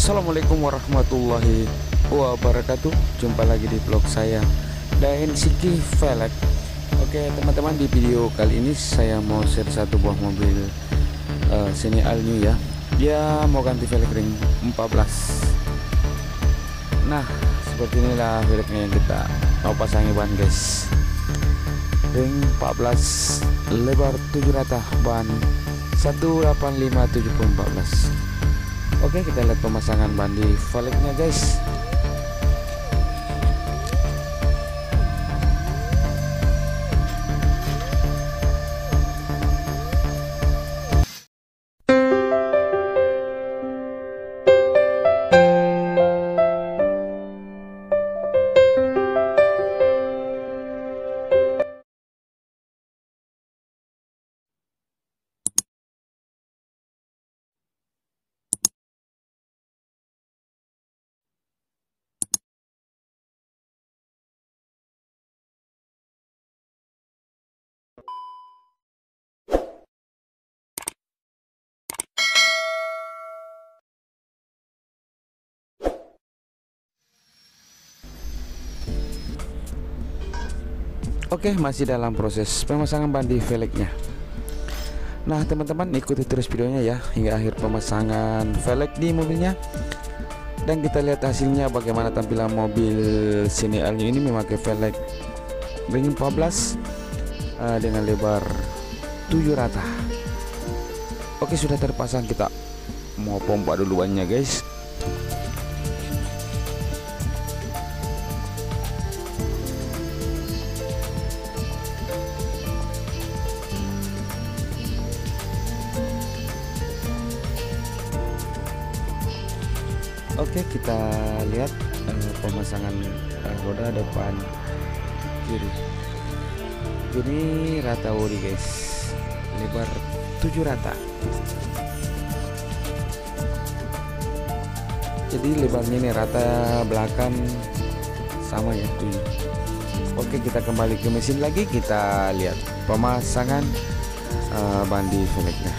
Assalamualaikum warahmatullahi wabarakatuh. Jumpa lagi di vlog saya Daensiki Velg. Oke teman-teman, di video kali ini saya mau share satu buah mobil Seni All New ya. Dia mau ganti velg ring 14. Nah seperti inilah velgnya yang kita mau pasangi ban guys. Ring 14, lebar 7 rata, ban 185/7014. Oke, kita lihat pemasangan ban di velgnya guys. Oke, masih dalam proses pemasangan ban di velgnya. Nah teman-teman, ikuti terus videonya ya hingga akhir pemasangan velg di mobilnya, dan kita lihat hasilnya bagaimana tampilan mobil Seni All New ini memakai velg ring 14 dengan lebar 7 rata. Oke, sudah terpasang, kita mau pompa dulu bannya guys. Oke, kita lihat pemasangan roda depan kiri. Jadi rata ori guys, lebar 7 rata. Jadi lebarnya ini rata, belakang sama ya 7. Oke, kita kembali ke mesin lagi, kita lihat pemasangan ban di velgnya.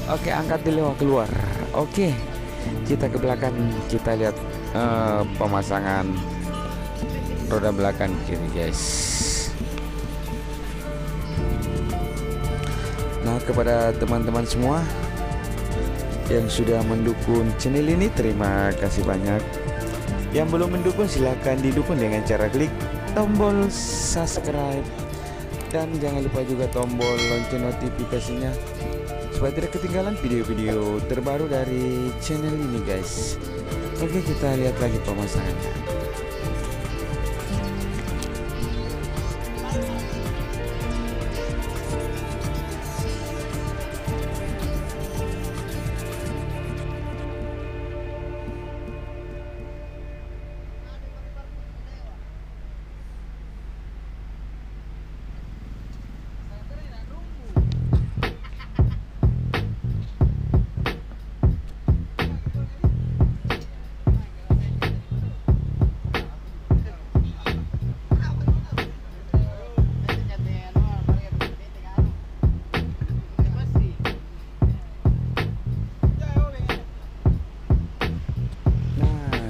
Oke, angkat dulu keluar. Oke, kita ke belakang, kita lihat pemasangan roda belakang kiri guys. Nah, kepada teman-teman semua yang sudah mendukung channel ini, terima kasih banyak. Yang belum mendukung silahkan didukung dengan cara klik tombol subscribe, dan jangan lupa juga tombol lonceng notifikasinya supaya tidak ketinggalan video-video terbaru dari channel ini guys. Oke, kita lihat lagi pemasangannya.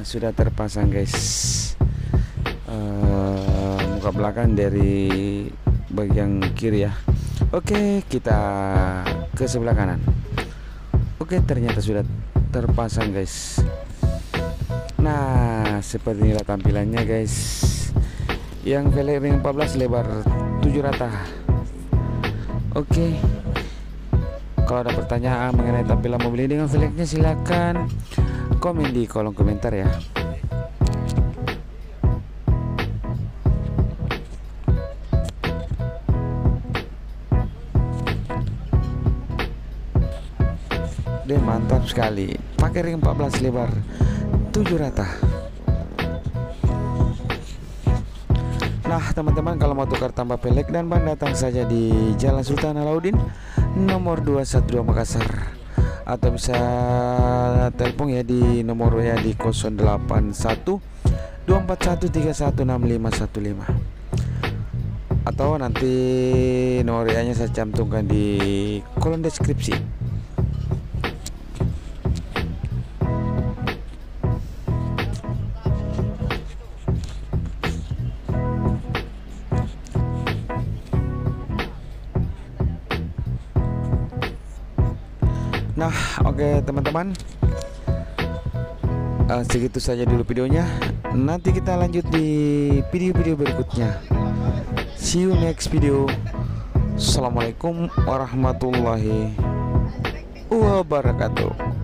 Sudah terpasang guys, muka belakang dari bagian kiri ya. Oke, kita ke sebelah kanan. Oke, ternyata sudah terpasang guys. Nah seperti inilah tampilannya guys. Yang velg ring 14 lebar 7 rata. Oke, kalau ada pertanyaan mengenai tampilan mobil ini dengan velgnya, silakan komen di kolom komentar ya. Dan mantap sekali, pakai ring 14 lebar 7 rata. Nah teman-teman, kalau mau tukar tambah pelek dan ban, datang saja di Jalan Sultan Alauddin nomor 212 Makassar, atau bisa telepon ya di nomor WA di 081 241 316515, atau nanti nomor WA nya saya cantumkan di kolom deskripsi. Nah oke teman-teman, segitu saja dulu videonya. Nanti kita lanjut di video-video berikutnya. See you next video. Assalamualaikum warahmatullahi wabarakatuh.